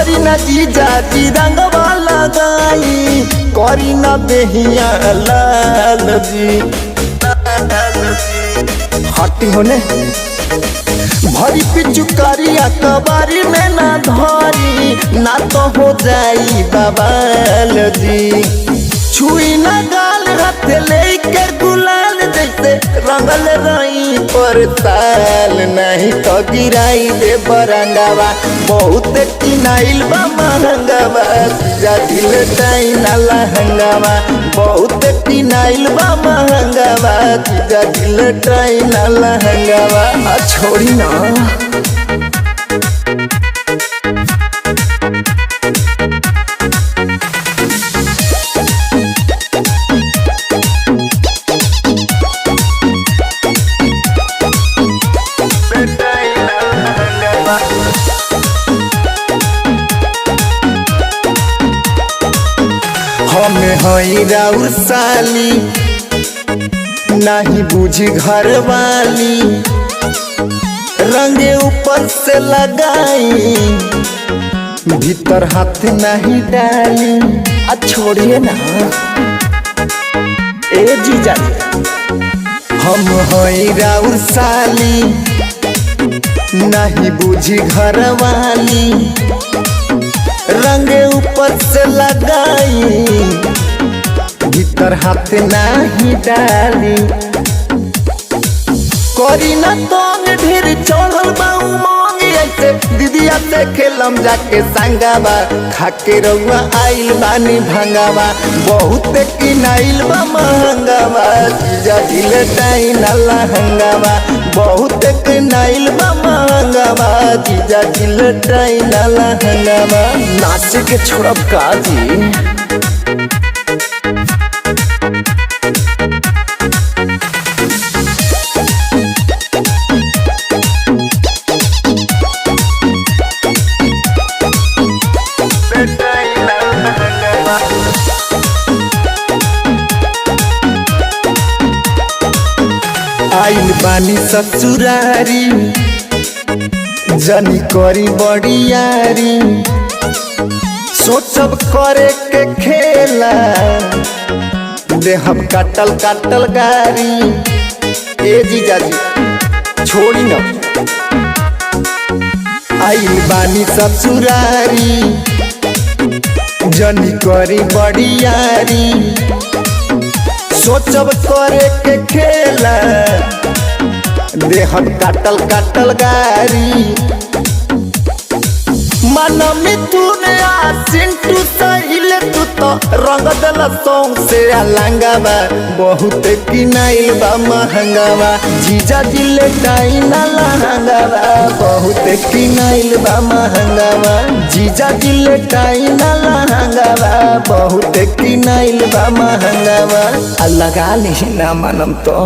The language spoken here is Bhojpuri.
छोड़ी न जीजा जी रंगवा लगाई करी न बेहिया लाल जी। हटी होने भरी पिचुकारिया कबारी में ना धरी ना तो हो जाई बवाल जी। छुई न गाल हाथ लेके गुलाल जैसे रंगल रही पर साल नहीं तो गिराई दे बरंगावा बहुत किनाइल बा महंगावा जा दिल टाई ना लहंगावा बहुत किनाइल बा महंगावा जा दिल टाई ना लहंगावा छोड़ी ना। हमें हई राउर साली नहीं बुझी घर वाली रंगे ऊपर से लगाई भीतर हाथ नहीं डाली। छोड़िए ना ए जीजा हम हई राउर साली नहीं बुझी घर वाली रंगे ऊपर से लगाई भीतर हाथ नहीं डाली। करी ना तंग ढेर चढ़ल बाऊ मांग ऐसे दीदिया से खेलम जाके संगावा खाके रउआ आइल बानी भंगावा बहुत किनाइल बा महंगावा जीजा दिल टाई ना लहंगावा बहुत किनाइल बा महंगावा जीजा दिल टाई ना लहंगावा। नाचे के छोड़ब का जी। आइल बानी ससुरारी जनी करी बड़ियारी सोचब करे के खेला देहब काटल काटल गारी। ए जीजा जी छोड़ी न आइल बानी ससुरारी जनी करी बड़ियारी सोचब करे के खेला देहब काटल काटल गारी। मन मिथुन सिंटू सहिल तू तो रंग दल सौंग से अलंगावा बहुत किनाइल बा महंगावा जीजा दिल टाई ना लहंगावा बहुत किनाइल बा महंगावा जीजा दिल टाई ना लहंगावा बहुत किनाइल बा महंगावा। लगा ली ना मनम तो।